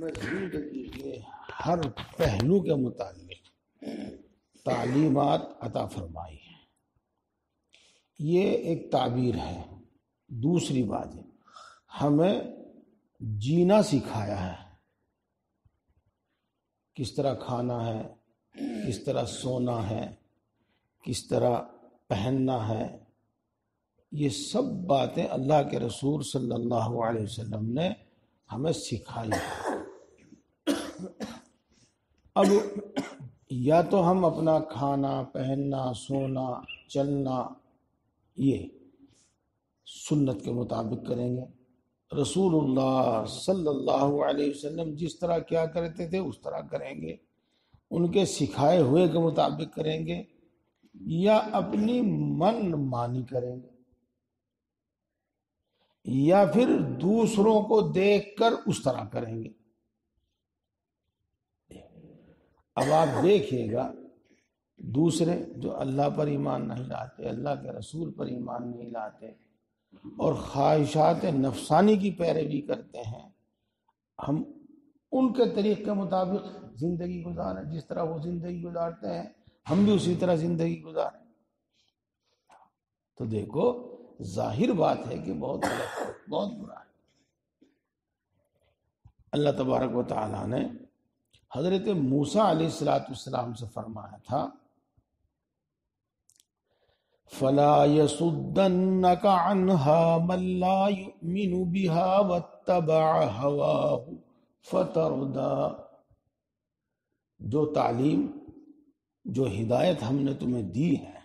ہمیں زندگی کے ہر پہلو کے متعلق تعلیمات عطا فرمائی ہے. یہ ایک تعبیر ہے. دوسری بات ہے ہمیں جینا سکھایا ہے، کس طرح کھانا ہے، کس طرح سونا ہے، کس طرح پہننا ہے. یہ سب باتیں اللہ کے رسول صلی اللہ علیہ وسلم نے ہمیں سکھائی. اب یا تو ہم اپنا کھانا پہننا سونا چلنا یہ سنت کے مطابق کریں گے. رسول اللہ صلی اللہ علیہ وسلم جس طرح کیا کرتے تھے اس طرح کریں گے، ان کے سکھائے ہوئے کے مطابق کریں گے، یا اپنی من مانی کریں گے، یا پھر دوسروں کو دیکھ کر اس طرح کریں گے. اب آپ دیکھیے گا دوسرے جو اللہ پر ایمان نہیں لاتے، اللہ کے رسول پر ایمان نہیں لاتے اور خواہشات نفسانی کی پیروی کرتے ہیں، ہم ان کے طریق کے مطابق زندگی گزاریں. جس طرح وہ زندگی گزارتے ہیں ہم بھی اسی طرح زندگی گزاریں. تو دیکھو ظاہر بات ہے کہ بہت غلط ہے، بہت برا ہے. اللہ تبارک و تعالیٰ نے حضرت موسیٰ علیہ السلام سے فرمایا تھا فَلَا يَصُدَّنَّكَ عَنْهَا مَن لَّا يُؤْمِنُ بِهَا وَاتَّبَعَ هَوَاهُ فَتَرْدَىٰ. جو تعلیم جو ہدایت ہم نے تمہیں دی ہے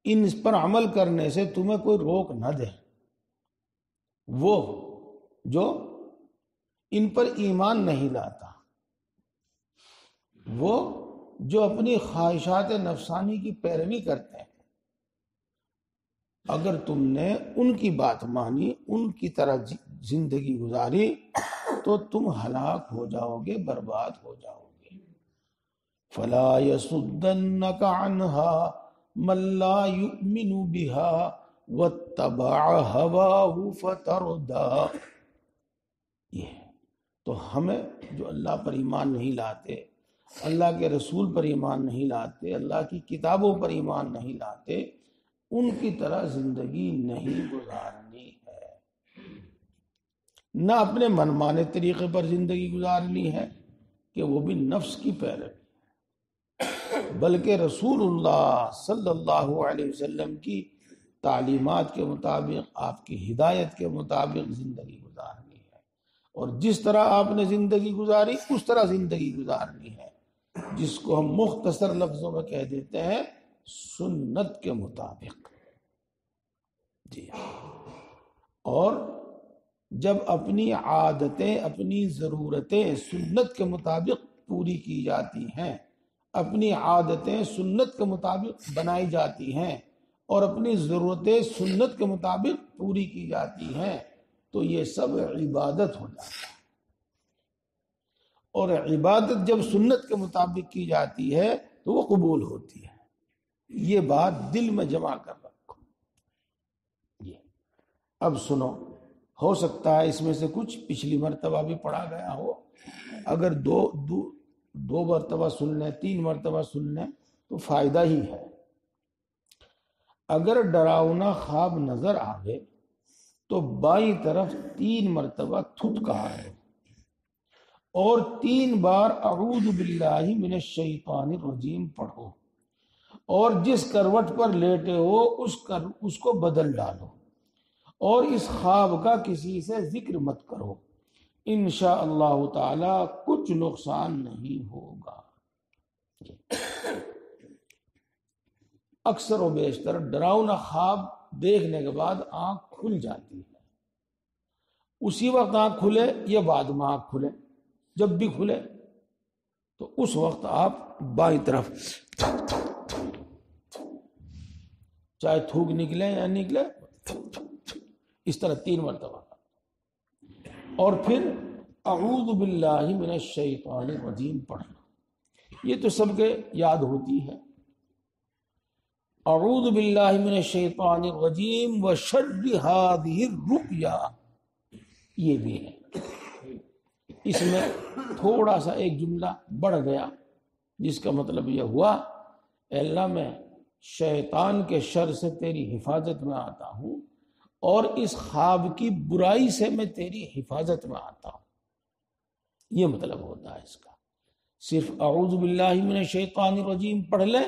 ان پر عمل کرنے سے تمہیں کوئی روک نہ دے. وہ جو ان پر ایمان نہیں لاتا، وہ جو اپنی خواہشات نفسانی کی پیروی کرتے ہیں، اگر تم نے ان کی بات مانی، ان کی طرح زندگی گزاری تو تم ہلاک ہو جاؤ گے، برباد ہو جاؤ گے. فَلَا يَصُدَّنَّكَ عَنْهَا مَن لَّا يُؤْمِنُ بِهَا وَاتَّبَعَ هَوَاهُ فَتَرْدَىٰ. یہ تو ہمیں جو اللہ پر ایمان نہیں لاتے، اللہ کے رسول پر ایمان نہیں لاتے، اللہ کی کتابوں پر ایمان نہیں لاتے، ان کی طرح زندگی نہیں گزارنی ہے. نہ اپنے منمانے طریقے پر زندگی گزارنی ہے کہ وہ بھی نفس کی پیروی، بلکہ رسول اللہ صلی اللہ علیہ وسلم کی تعلیمات کے مطابق، آپ کی ہدایت کے مطابق زندگی گزارنی ہے. اور جس طرح آپ نے زندگی گزاری اس طرح زندگی گزارنی ہے، جس کو ہم مختصر لفظوں میں کہہ دیتے ہیں سنت کے مطابق. جی اور جب اپنی عادتیں اپنی ضرورتیں سنت کے مطابق پوری کی جاتی ہیں، اپنی عادتیں سنت کے مطابق بنائی جاتی ہیں اور اپنی ضرورتیں سنت کے مطابق پوری کی جاتی ہیں تو یہ سب عبادت ہو جاتا ہے. اور عبادت جب سنت کے مطابق کی جاتی ہے تو وہ قبول ہوتی ہے. یہ بات دل میں جمع کر رکھو. یہ اب سنو، ہو سکتا ہے اس میں سے کچھ پچھلی مرتبہ بھی پڑھا گیا ہو، اگر دو مرتبہ سن لیں، 3 مرتبہ سن لیں تو فائدہ ہی ہے. اگر ڈراؤنا خواب نظر آئے تو بائیں طرف 3 مرتبہ تھت کہا ہے اور 3 بار اعوذ باللہ من الشیطان الرجیم پڑھو، اور جس کروٹ پر لیٹے ہو اس کو بدل ڈالو، اور اس خواب کا کسی سے ذکر مت کرو. انشاءاللہ تعالی کچھ نقصان نہیں ہوگا. اکثر و بیشتر ڈراؤنا خواب دیکھنے کے بعد آنکھ کھل جاتی ہے. اسی وقت آنکھ کھلے یا بعد میں آنکھ کھلے، جب بھی کھلے تو اس وقت آپ بائیں طرف چاہے تھوک نکلے یا نکلے اس طرح 3 مرتبہ، اور پھر اعوذ باللہ من الشیطان الرجیم پڑھنا. یہ تو سب کے یاد ہوتی ہے. اعوذ باللہ من الشیطان الرجیم وشر ہذہ الرؤیا، یہ بھی ہے. اس میں تھوڑا سا ایک جملہ بڑھ گیا، جس کا مطلب یہ ہوا اے اللہ میں شیطان کے شر سے تیری حفاظت میں آتا ہوں، اور اس خواب کی برائی سے میں تیری حفاظت میں آتا ہوں۔ یہ مطلب ہوتا ہے اس کا۔ صرف اعوذ باللہ من الشیطان الرجیم پڑھ لیں،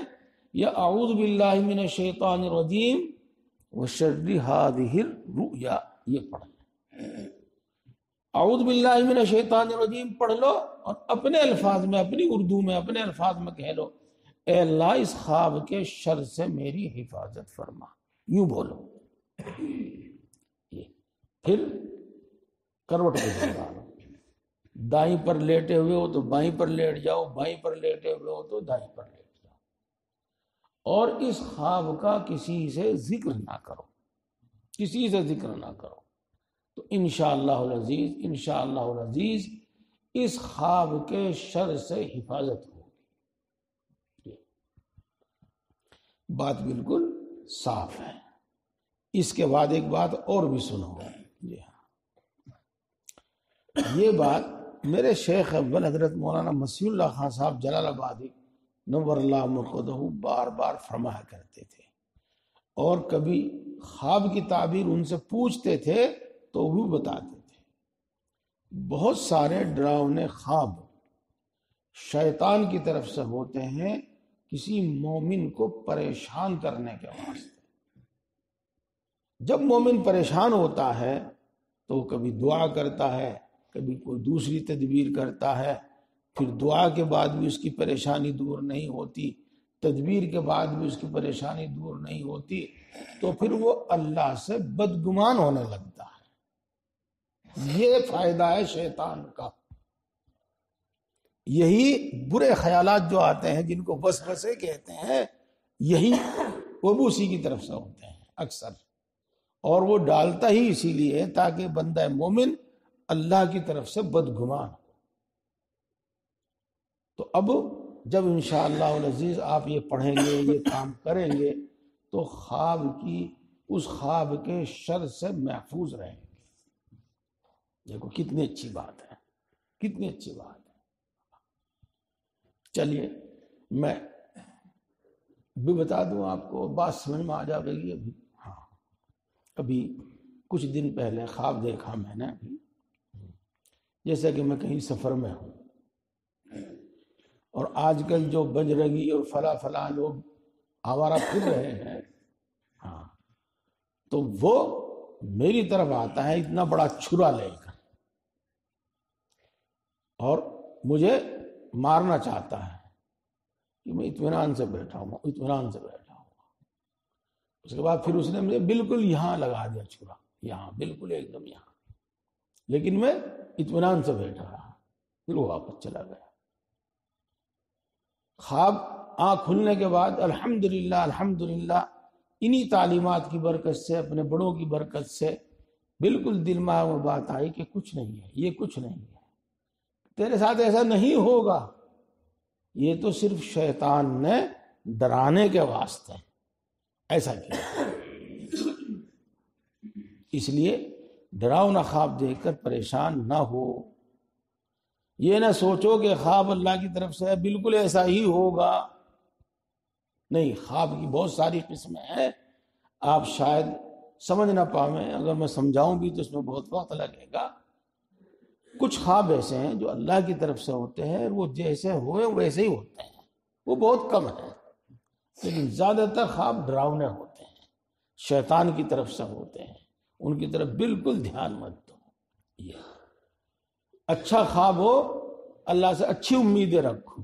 یا اعوذ باللہ من الشیطان الرجیم وشر ہذہ الرؤیا یہ پڑھ لیں۔ اعوذ باللہ من الشیطان الرجیم پڑھ لو اور اپنے الفاظ میں، اپنی اردو میں، اپنے الفاظ میں کہہ لو اے اللہ اس خواب کے شر سے میری حفاظت فرما، یوں بولو۔ پھر کروٹ بدل ڈالو، دائیں پر لیٹے ہوئے ہو تو بائیں پر لیٹ جاؤ، بائیں پر لیٹے ہوئے ہو تو دائیں پر لیٹ جاؤ، اور اس خواب کا کسی سے ذکر نہ کرو، کسی سے ذکر نہ کرو، تو انشاءاللہ العزیز، انشاءاللہ العزیز اس خواب کے شر سے حفاظت ہوگی۔ بات بالکل صاف ہے۔ اس کے بعد ایک بات اور بھی سنو، جی ہاں، یہ بات میرے شیخ اول حضرت مولانا مسیح اللہ خان صاحب جلال آبادی نور اللہ مرقدہ بار بار فرمایا کرتے تھے، اور کبھی خواب کی تعبیر ان سے پوچھتے تھے تو وہ بتاتے تھے۔ بہت سارے ڈراؤنے خواب شیطان کی طرف سے ہوتے ہیں کسی مومن کو پریشان کرنے کے واسطے۔ جب مومن پریشان ہوتا ہے تو وہ کبھی دعا کرتا ہے، کبھی کوئی دوسری تدبیر کرتا ہے، پھر دعا کے بعد بھی اس کی پریشانی دور نہیں ہوتی، تدبیر کے بعد بھی اس کی پریشانی دور نہیں ہوتی، تو پھر وہ اللہ سے بدگمان ہونے لگتا ہے۔ یہ فائدہ ہے شیطان کا۔ یہی برے خیالات جو آتے ہیں جن کو وسوسے کہتے ہیں، یہی وہ بھی اسی کی طرف سے ہوتے ہیں اکثر، اور وہ ڈالتا ہی اسی لیے تاکہ بندہ مومن اللہ کی طرف سے بدگمان ہو۔ تو اب جب انشاءاللہ العزیز آپ یہ پڑھیں گے، یہ کام کریں گے، تو خواب کی، اس خواب کے شر سے محفوظ رہیں گے۔ دیکھو کتنی اچھی بات ہے، کتنی اچھی بات ہے۔ چلیے میں بھی بتا دوں آپ کو، بات سمجھ میں آ جائے گی ابھی۔ ہاں، ابھی کچھ دن پہلے خواب دیکھا میں نے، ابھی جیسا کہ میں کہیں سفر میں ہوں، اور آج کل جو بجرگی اور فلاں لوگ آوارہ پھر رہے ہیں، ہاں، تو وہ میری طرف آتا ہے اتنا بڑا چھرا لے کر، اور مجھے مارنا چاہتا ہے کہ میں اطمینان سے بیٹھا ہوں، اطمینان سے بیٹھا ہوں۔ اس کے بعد پھر اس نے مجھے بالکل یہاں لگا دیا چھرا، یہاں بالکل ایک دم یہاں، لیکن میں اطمینان سے بیٹھا رہا، پھر وہ واپس چلا گیا۔ خواب آنکھ کھلنے کے بعد الحمدللہ الحمدللہ انہی تعلیمات کی برکت سے، اپنے بڑوں کی برکت سے بالکل دماغ میں بات آئی کہ کچھ نہیں ہے، یہ کچھ نہیں ہے، تیرے ساتھ ایسا نہیں ہوگا، یہ تو صرف شیطان نے ڈرانے کے واسطے ایسا کیا۔ اس لیے ڈراؤنا خواب دیکھ کر پریشان نہ ہو، یہ نہ سوچو کہ خواب اللہ کی طرف سے ہے بالکل ایسا ہی ہوگا، نہیں، خواب کی بہت ساری قسمیں ہیں، آپ شاید سمجھ نہ پاویں، اگر میں سمجھاؤں بھی تو اس میں بہت وقت لگے گا۔ کچھ خواب ایسے ہیں جو اللہ کی طرف سے ہوتے ہیں، وہ جیسے ہوئے ویسے ہی ہوتے ہیں، وہ بہت کم ہیں، لیکن زیادہ تر خواب ڈراؤنے ہوتے ہیں، شیطان کی طرف سے ہوتے ہیں، ان کی طرف بالکل دھیان مت دو۔ یہ اچھا خواب ہو اللہ سے اچھی امیدیں رکھو،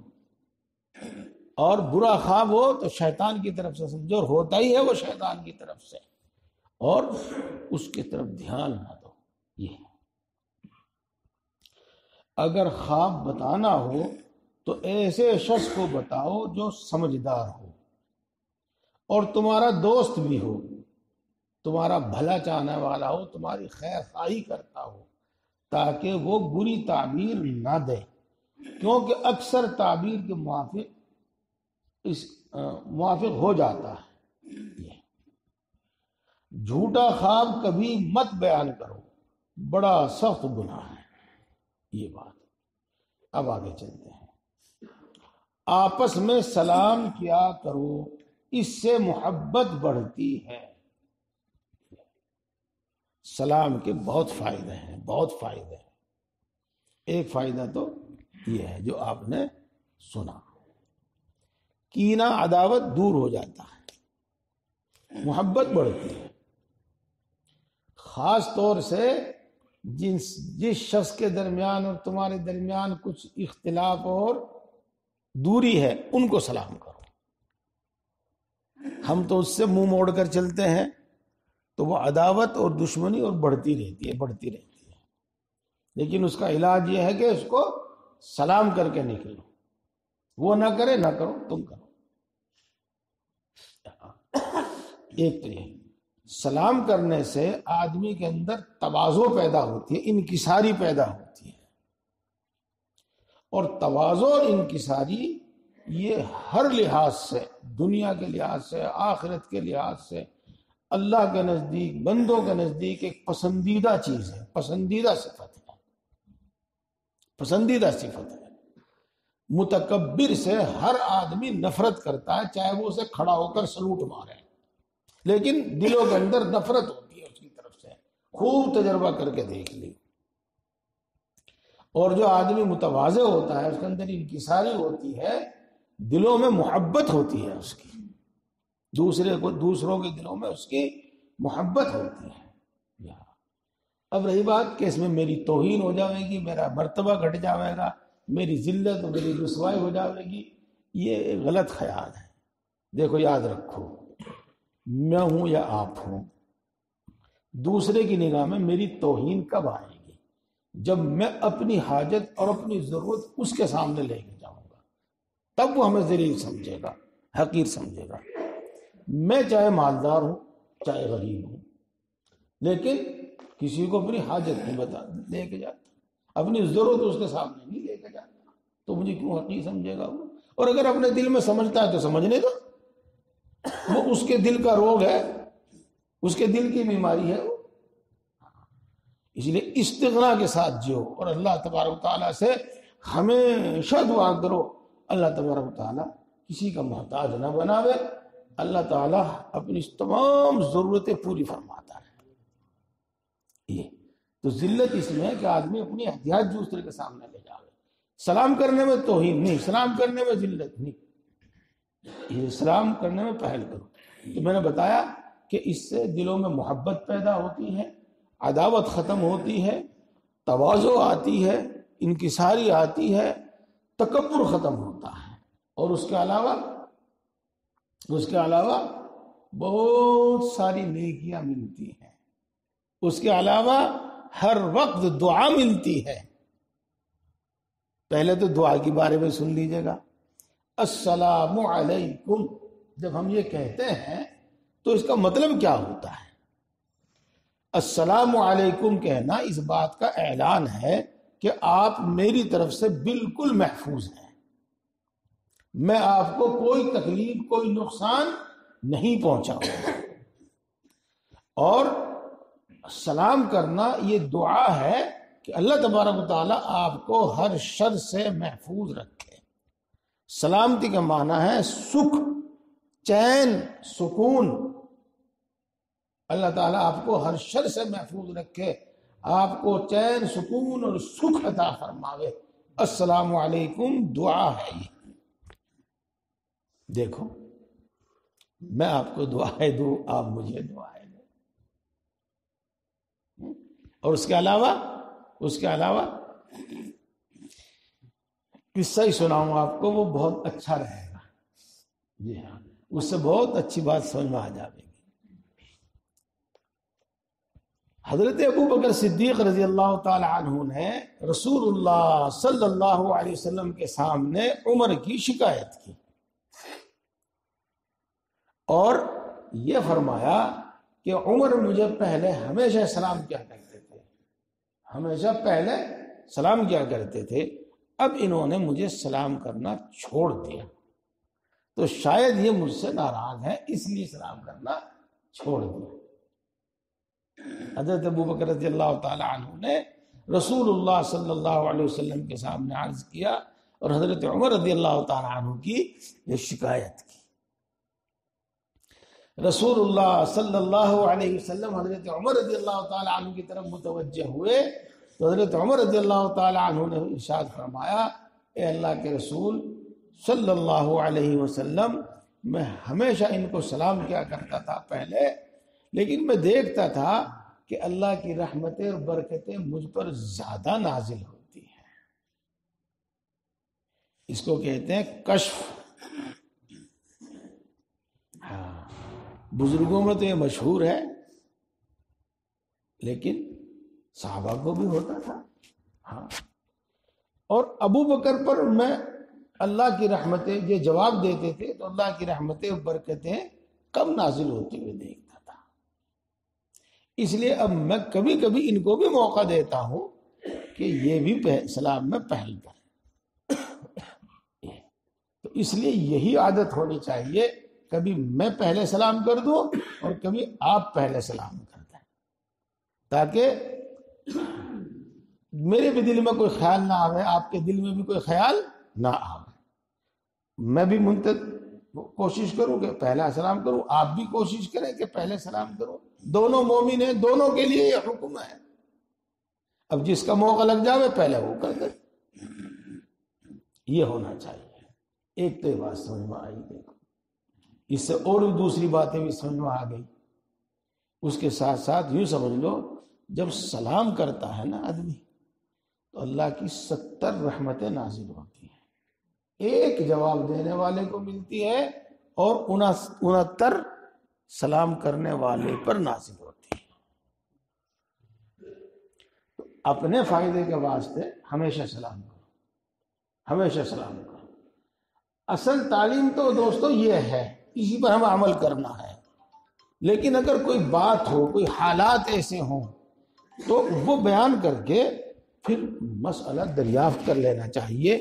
اور برا خواب ہو تو شیطان کی طرف سے سمجھو، اور ہوتا ہی ہے وہ شیطان کی طرف سے، اور اس کی طرف دھیان نہ دو۔ یہ اگر خواب بتانا ہو تو ایسے شخص کو بتاؤ جو سمجھدار ہو اور تمہارا دوست بھی ہو، تمہارا بھلا چاہنے والا ہو، تمہاری خیر خواہی کرتا ہو، تاکہ وہ بری تعبیر نہ دے، کیونکہ اکثر تعبیر کے موافق ہو جاتا ہے۔ جھوٹا خواب کبھی مت بیان کرو، بڑا سخت گناہ ہے، یہ بات۔ اب آگے چلتے ہیں. آپس میں سلام کیا کرو، اس سے محبت بڑھتی ہے. سلام کے بہت فائدے ہیں، بہت فائدے ہیں. ایک فائدہ تو یہ ہے جو آپ نے سنا، کینہ عداوت دور ہو جاتا ہے، محبت بڑھتی ہے. خاص طور سے جس شخص کے درمیان اور تمہارے درمیان کچھ اختلاف اور دوری ہے، ان کو سلام کرو. ہم تو اس سے منہ موڑ کر چلتے ہیں تو وہ عداوت اور دشمنی اور بڑھتی رہتی ہے. لیکن اس کا علاج یہ ہے کہ اس کو سلام کر کے نکلو. وہ نہ کرے نہ کرو، تم کرو. ایک تو یہ سلام کرنے سے آدمی کے اندر تواضع پیدا ہوتی ہے، انکساری پیدا ہوتی ہے. اور تواضع اور انکساری یہ ہر لحاظ سے، دنیا کے لحاظ سے، آخرت کے لحاظ سے، اللہ کے نزدیک، بندوں کے نزدیک ایک پسندیدہ چیز ہے، پسندیدہ صفت ہے، پسندیدہ صفت ہے. متکبر سے ہر آدمی نفرت کرتا ہے، چاہے وہ اسے کھڑا ہو کر سلوٹ مارے، لیکن دلوں کے اندر نفرت ہوتی ہے اس کی طرف سے. خوب تجربہ کر کے دیکھ لی. اور جو آدمی متواضع ہوتا ہے، اس کے اندر انکساری ہوتی ہے، دلوں میں محبت ہوتی ہے اس کی، دوسروں کے دلوں میں اس کی محبت ہوتی ہے. اب رہی بات کہ اس میں میری توہین ہو جائے گی، میرا مرتبہ گھٹ جائے گا، میری ذلت اور میری رسوائی ہو جائے گی، یہ غلط خیال ہے. دیکھو یاد رکھو، میں ہوں یا آپ ہوں، دوسرے کی نگاہ میں میری توہین کب آئے گی؟ جب میں اپنی حاجت اور اپنی ضرورت اس کے سامنے لے کے جاؤں گا، تب وہ ہمیں ذلیل سمجھے گا، حقیر سمجھے گا. میں چاہے مالدار ہوں چاہے غریب ہوں، لیکن کسی کو اپنی حاجت نہیں لے کے جاتا، اپنی ضرورت اس کے سامنے نہیں لے کے جاتا، تو مجھے کیوں حقیر سمجھے گا وہ؟ اور اگر اپنے دل میں سمجھتا ہے تو سمجھنے دو، وہ اس کے دل کا روگ ہے، اس کے دل کی بیماری ہے وہ. اس لیے استغنا کے ساتھ جیو اور اللہ تبارک و تعالیٰ سے ہمیشہ دعا کرو. اللہ تبارک و تعالیٰ کسی کا محتاج نہ بناوے، اللہ تعالیٰ اپنی تمام ضرورتیں پوری فرماتا ہے. یہ تو ذلت اس میں ہے کہ آدمی اپنی احتیاج دوسرے کے سامنے لے جاوے. سلام کرنے میں توہین نہیں، سلام کرنے میں ذلت نہیں، یہ سلام کرنے میں پہل کرو. تو میں نے بتایا کہ اس سے دلوں میں محبت پیدا ہوتی ہے، عداوت ختم ہوتی ہے، تواضع آتی ہے، انکساری آتی ہے، تکبر ختم ہوتا ہے. اور اس کے علاوہ بہت ساری نیکیاں ملتی ہیں. اس کے علاوہ ہر وقت دعا ملتی ہے. پہلے تو دعا کے بارے میں سن لیجئے گا. السلام علیکم جب ہم یہ کہتے ہیں تو اس کا مطلب کیا ہوتا ہے؟ السلام علیکم کہنا اس بات کا اعلان ہے کہ آپ میری طرف سے بالکل محفوظ ہیں، میں آپ کو کوئی تکلیف، کوئی نقصان نہیں پہنچاؤں. اور سلام کرنا یہ دعا ہے کہ اللہ تبارک و تعالیٰ آپ کو ہر شر سے محفوظ رکھے. سلامتی کا معنی ہے سکھ، چین، سکون. اللہ تعالیٰ آپ کو ہر شر سے محفوظ رکھے، آپ کو چین، سکون اور سکھ عطا فرماوے. السلام علیکم دعا ہے یہ. دیکھو میں آپ کو دعائیں دوں، آپ مجھے دعائیں دیں. اور اس کے علاوہ قصہ ہی سناؤں آپ کو، وہ بہت اچھا رہے گا. جی ہاں، اس سے بہت اچھی بات سمجھ میں آ جائے گی. حضرت ابو بکر صدیق رضی اللہ تعالی عنہ نے رسول اللہ صلی اللہ علیہ وسلم کے سامنے عمر کی شکایت کی اور یہ فرمایا کہ عمر مجھے پہلے ہمیشہ سلام کیا کرتے تھے، اب انہوں نے مجھے سلام کرنا چھوڑ دیا، تو شاید یہ مجھ سے ناراض ہے، اس لیے سلام کرنا چھوڑ دیا. حضرت ابو بکر رضی اللہ تعالی عنہ نے رسول اللہ صلی اللہ علیہ وسلم کے سامنے عرض کیا اور حضرت عمر رضی اللہ تعالیٰ عنہ کی یہ شکایت کی۔ رسول اللہ صلی اللہ علیہ وسلم حضرت عمر رضی اللہ تعالیٰ عنہ کی طرف متوجہ ہوئے تو حضرت عمر رضی اللہ تعالیٰ عنہ نے ارشاد فرمایا، اے اللہ کے رسول صلی اللہ علیہ وسلم، میں ہمیشہ ان کو سلام کیا کرتا تھا پہلے، لیکن میں دیکھتا تھا کہ اللہ کی رحمتیں اور برکتیں مجھ پر زیادہ نازل ہوتی ہیں۔ اس کو کہتے ہیں کشف۔ ہاں، بزرگوں میں تو یہ مشہور ہے، لیکن صحابہ کو بھی ہوتا تھا۔ ہاں، اور ابو بکر پر میں اللہ کی رحمتیں یہ جواب دیتے تھے تو اللہ کی رحمتیں اور برکتیں کم نازل ہوتی ہوئے دیکھتا تھا۔ اس لیے اب میں کبھی کبھی ان کو بھی موقع دیتا ہوں کہ یہ بھی سلام میں پہل کریں۔ تو اس لیے یہی عادت ہونی چاہیے، کبھی میں پہلے سلام کر دوں اور کبھی آپ پہلے سلام کر دیں، تاکہ میرے بھی دل میں کوئی خیال نہ آئے، آپ کے دل میں بھی کوئی خیال نہ آئے۔ میں بھی کوشش کروں کہ پہلا سلام کروں، آپ بھی کوشش کریں کہ پہلے سلام کروں۔ دونوں مومن ہیں، دونوں کے لیے یہ حکم ہے۔ اب جس کا موقع لگ جاوے پہلے وہ کر دے، یہ ہونا چاہیے۔ ایک تو یہ بات سمجھ میں آئی، دیکھو اس سے اور بھی دوسری باتیں بھی سمجھ میں آ گئی۔ اس کے ساتھ ساتھ یوں سمجھ لو، جب سلام کرتا ہے نا آدمی تو اللہ کی 70 رحمتیں نازل ہوتی ہیں، ایک جواب دینے والے کو ملتی ہے اور 69 سلام کرنے والے پر نازل ہوتی ہے۔ تو اپنے فائدے کے واسطے ہمیشہ سلام کرو، ہمیشہ سلام کرو۔ اصل تعلیم تو دوستو یہ ہے، اسی پر ہمیں عمل کرنا ہے۔ لیکن اگر کوئی بات ہو، کوئی حالات ایسے ہوں تو وہ بیان کر کے پھر مسئلہ دریافت کر لینا چاہیے،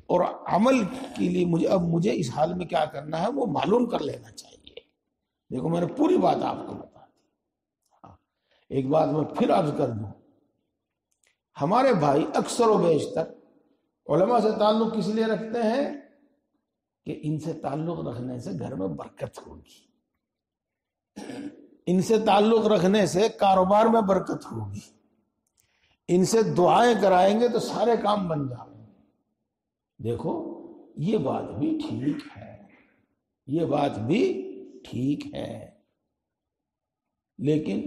اور عمل کے لیے مجھے اس حال میں کیا کرنا ہے وہ معلوم کر لینا چاہیے۔ دیکھو میں نے پوری بات آپ کو بتا دی۔ ایک بات میں پھر عرض کر دوں، ہمارے بھائی اکثر و بیشتر علماء سے تعلق کس لیے رکھتے ہیں کہ ان سے تعلق رکھنے سے گھر میں برکت ہوگی، ان سے تعلق رکھنے سے کاروبار میں برکت ہوگی، ان سے دعائیں کرائیں گے تو سارے کام بن جائیں گے۔ دیکھو یہ بات بھی ٹھیک ہے، یہ بات بھی ٹھیک ہے، لیکن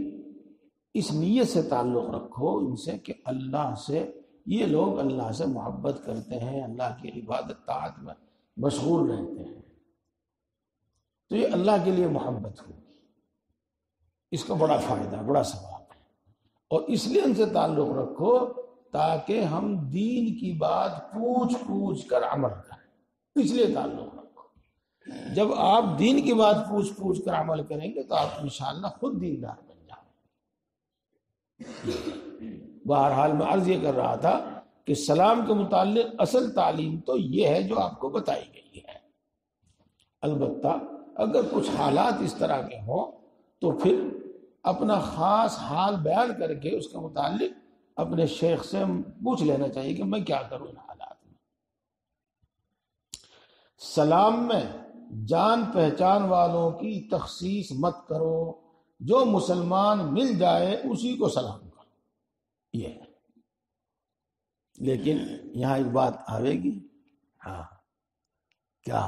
اس نیت سے تعلق رکھو ان سے کہ اللہ سے، یہ لوگ اللہ سے محبت کرتے ہیں، اللہ کی عبادت طاعت میں مشغول رہتے ہیں، تو یہ اللہ کے لیے محبت ہوگی، اس کا بڑا فائدہ، بڑا ثواب ہے۔ اور اس لیے ان سے تعلق رکھو تاکہ ہم دین کی بات پوچھ پوچھ کر عمل کریں، اس لیے تعلق رکھو۔ جب آپ دین کی بات پوچھ پوچھ کر عمل کریں گے تو آپ انشاءاللہ خود دیندار بن جائیں گے۔ بہرحال میں عرض یہ کر رہا تھا کہ سلام کے متعلق اصل تعلیم تو یہ ہے جو آپ کو بتائی گئی ہے۔ البتہ اگر کچھ حالات اس طرح کے ہوں تو پھر اپنا خاص حال بیان کر کے اس کے متعلق اپنے شیخ سے پوچھ لینا چاہیے کہ میں کیا کروں ان حالات میں۔ سلام میں جان پہچان والوں کی تخصیص مت کرو، جو مسلمان مل جائے اسی کو سلام کرو، یہ ہے۔ لیکن یہاں ایک بات آئے گی، ہاں کیا،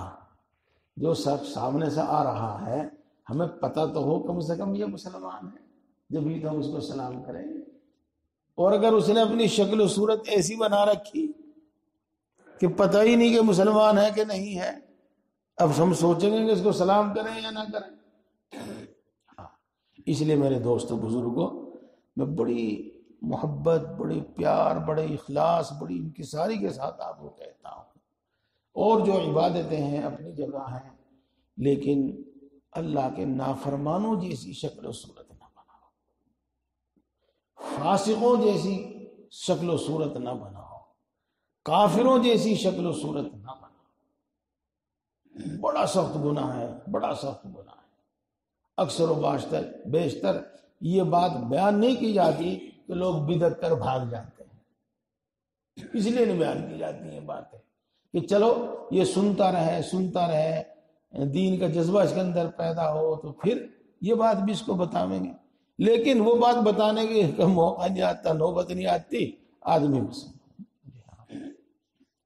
جو سب سامنے سے آ رہا ہے ہمیں پتہ تو ہو کم سے کم یہ مسلمان ہے، جب ہی تو ہم اس کو سلام کریں گے۔ اور اگر اس نے اپنی شکل و صورت ایسی بنا رکھی کہ پتہ ہی نہیں کہ مسلمان ہے کہ نہیں ہے، اب ہم سوچیں گے کہ اس کو سلام کریں یا نہ کریں۔ اس لیے میرے دوستو بزرگوں، میں بڑی محبت، بڑی پیار، بڑے اخلاص، بڑی انکساری کے ساتھ آپ کو کہتا ہوں، اور جو عبادتیں ہیں اپنی جگہ ہیں، لیکن اللہ کے نافرمانوں جیسی شکل و صورت نہ بناؤ، فاسقوں جیسی شکل و صورت نہ بناؤ، کافروں جیسی شکل و صورت نہ بناؤ۔ بڑا سخت گناہ ہے، بڑا سخت گناہ ہے۔ اکثر و بیشتر یہ بات بیان نہیں کی جاتی کہ لوگ بدعت کر بھاگ جاتے ہیں، اس لیے نہیں بیان کی جاتی ہیں باتیں کہ چلو یہ سنتا رہے دین کا جذبہ اس کے اندر پیدا ہو تو پھر یہ بات بھی اس کو بتاویں گے، لیکن وہ بات بتانے کی موقع نہیں آتا، نوبت نہیں آتی آدمی بس،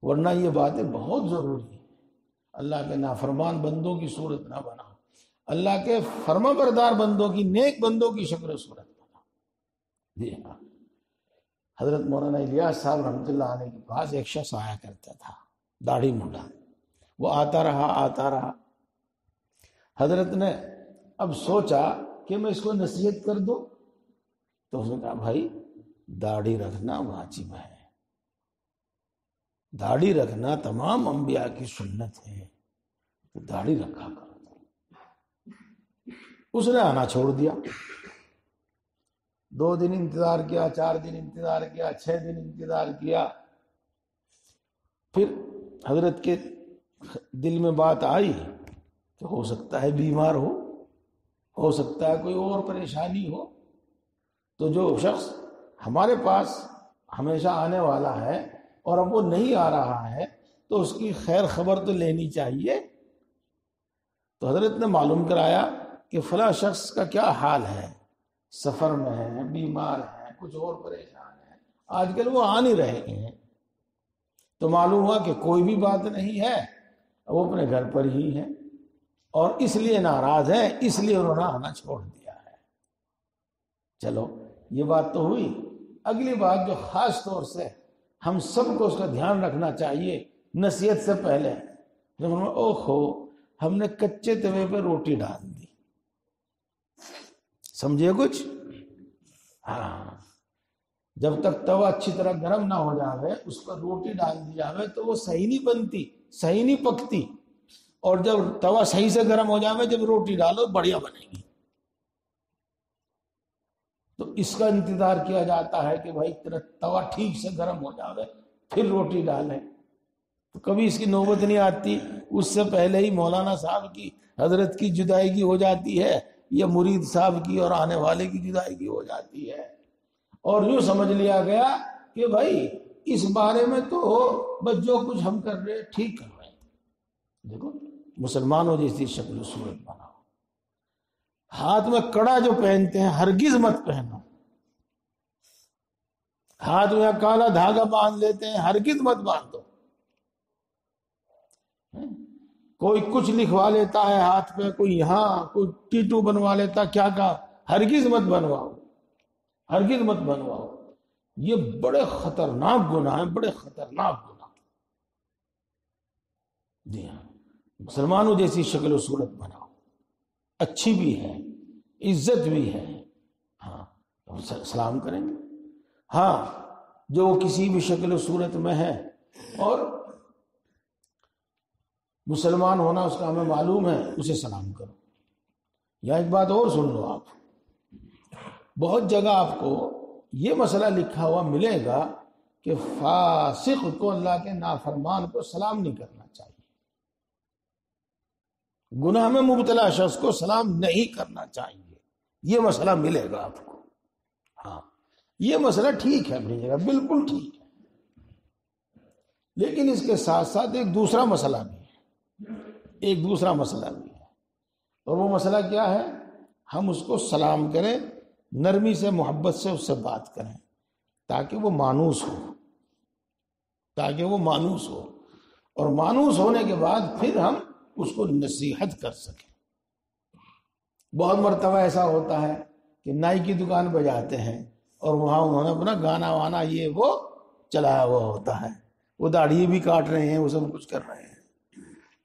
ورنہ یہ باتیں بہت ضروری ہیں۔ اللہ کے نافرمان بندوں کی صورت نہ بناؤ، اللہ کے فرما بردار بندوں کی، نیک بندوں کی شکل و صورت بناؤ۔ جی ہاں، حضرت مولانا الیاس صاحب رحمۃ اللہ علیہ کے پاس ایک شخص آیا کرتا تھا، داڑھی منڈا، وہ آتا رہا۔ حضرت نے اب سوچا کہ میں اس کو نصیحت کر دوں، تو اس نے کہا بھائی داڑھی رکھنا واجب ہے، داڑھی رکھنا تمام انبیاء کی سنت ہے، تو داڑھی رکھا کرو۔ اس نے آنا چھوڑ دیا، 2 دن انتظار کیا، 4 دن انتظار کیا، 6 دن انتظار کیا، پھر حضرت کے دل میں بات آئی کہ ہو سکتا ہے بیمار ہو سکتا ہے کوئی اور پریشانی ہو، تو جو شخص ہمارے پاس ہمیشہ آنے والا ہے اور اب وہ نہیں آ رہا ہے تو اس کی خیر خبر تو لینی چاہیے۔ تو حضرت نے معلوم کرایا کہ فلاں شخص کا کیا حال ہے، سفر میں ہے، بیمار ہے، کچھ اور پریشان ہے، آج کل وہ آ نہیں رہے ہیں۔ تو معلوم ہوا کہ کوئی بھی بات نہیں ہے، وہ اپنے گھر پر ہی ہے اور اس لیے ناراض ہے، اس لیے انہوں نے آنا چھوڑ دیا ہے۔ چلو یہ بات تو ہوئی۔ اگلی بات جو خاص طور سے ہم سب کو اس کا دھیان رکھنا چاہیے نصیحت سے پہلے، ہم نے کچے توے پہ روٹی ڈال دی، سمجھے کچھ؟ ہاں، جب تک توا اچھی طرح گرم نہ ہو جاوے، اس پر روٹی ڈال دی جاوے تو وہ صحیح نہیں بنتی، صحیح نہیں پکتی، اور جب توا صحیح سے گرم ہو جاوے جب روٹی ڈالو بڑھیا بنے گی۔ تو اس کا انتظار کیا جاتا ہے کہ بھائی توا ٹھیک سے گرم ہو جاوے پھر روٹی ڈالیں۔ تو کبھی اس کی نوبت نہیں آتی، اس سے پہلے ہی مولانا صاحب کی، حضرت کی جدائیگی ہو جاتی ہے، یا مرید صاحب کی اور آنے والے کی جدائیگی ہو جاتی ہے، اور یوں سمجھ لیا گیا کہ بھائی اس بارے میں تو بس جو کچھ ہم کر رہے ٹھیک کر رہے ہیں۔ دیکھو مسلمانوں جیسی شکل و صورت بناؤ، ہاتھ میں کڑا جو پہنتے ہیں ہرگز مت پہنو، ہاتھ میں کالا دھاگا باندھ لیتے ہیں ہرگز مت باندھو، کوئی کچھ لکھوا لیتا ہے ہاتھ پہ، کوئی یہاں کوئی ٹیٹو بنوا لیتا، کیا کہا، ہرگز مت بنواؤ، ہرگز مت بنواؤ۔ یہ بڑے خطرناک گناہ ہیں، بڑے خطرناک گناہ۔ جی ہاں، مسلمانوں جیسی شکل و صورت بناؤ، اچھی بھی ہے، عزت بھی ہے، ہاں سلام کریں گے، ہاں جو کسی بھی شکل و صورت میں ہے اور مسلمان ہونا اس کا ہمیں معلوم ہے، اسے سلام کرو۔ یا ایک بات اور سن لو، آپ بہت جگہ آپ کو یہ مسئلہ لکھا ہوا ملے گا کہ فاسق کو، اللہ کے نافرمان کو سلام نہیں کرنا چاہیے، گناہ میں مبتلا شخص کو سلام نہیں کرنا چاہیے، یہ مسئلہ ملے گا آپ کو۔ ہاں یہ مسئلہ ٹھیک ہے اپنی جگہ، بالکل ٹھیک ہے، لیکن اس کے ساتھ ساتھ ایک دوسرا مسئلہ بھی ہے، اور وہ مسئلہ کیا ہے؟ ہم اس کو سلام کریں، نرمی سے، محبت سے اس سے بات کریں تاکہ وہ مانوس ہو، اور مانوس ہونے کے بعد پھر ہم اس کو نصیحت کر سکیں۔ بہت مرتبہ ایسا ہوتا ہے کہ نائی کی دکان پہ جاتے ہیں اور وہاں انہوں نے اپنا گانا وانا یہ وہ چلایا ہوا ہوتا ہے، وہ داڑھی بھی کاٹ رہے ہیں، وہ سب کچھ کر رہے ہیں،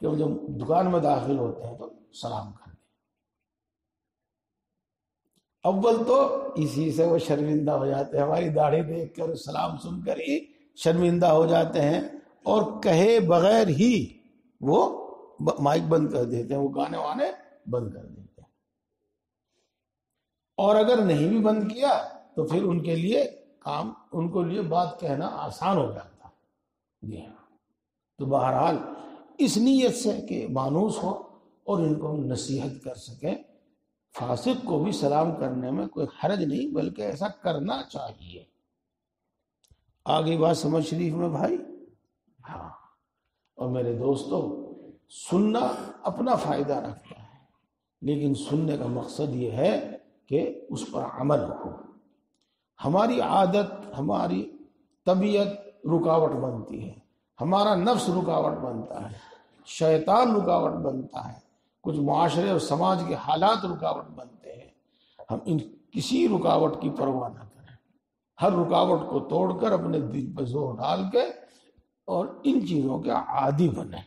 کہ وہ جب دکان میں داخل ہوتے ہیں تو سلام کر دیں۔ اول تو اسی سے وہ شرمندہ ہو جاتے ہیں، ہماری داڑھی دیکھ کر، سلام سن کر ہی شرمندہ ہو جاتے ہیں، اور کہے بغیر ہی وہ مائک بند کر دیتے ہیں، وہ گانے وانے بند کر دیتے ہیں، اور اگر نہیں بھی بند کیا تو پھر ان کے لیے بات کہنا آسان ہو جاتا ہے۔ جی ہاں، تو بہرحال اس نیت سے کہ مانوس ہو اور ان کو ہم نصیحت کر سکیں، فاسق کو بھی سلام کرنے میں کوئی حرج نہیں، بلکہ ایسا کرنا چاہیے۔ آگے بات سمجھ شریف میں بھائی؟ ہاں، اور میرے دوستو، سننا اپنا فائدہ رکھتا ہے، لیکن سننے کا مقصد یہ ہے کہ اس پر عمل ہو۔ ہماری عادت، ہماری طبیعت رکاوٹ بنتی ہے، ہمارا نفس رکاوٹ بنتا ہے، شیطان رکاوٹ بنتا ہے، کچھ معاشرے اور سماج کے حالات رکاوٹ بنتے ہیں۔ ہم ان کسی رکاوٹ کی پرواہ نہ کریں، ہر رکاوٹ کو توڑ کر اپنے دل پر زور ڈال کے اور ان چیزوں کے عادی بنیں۔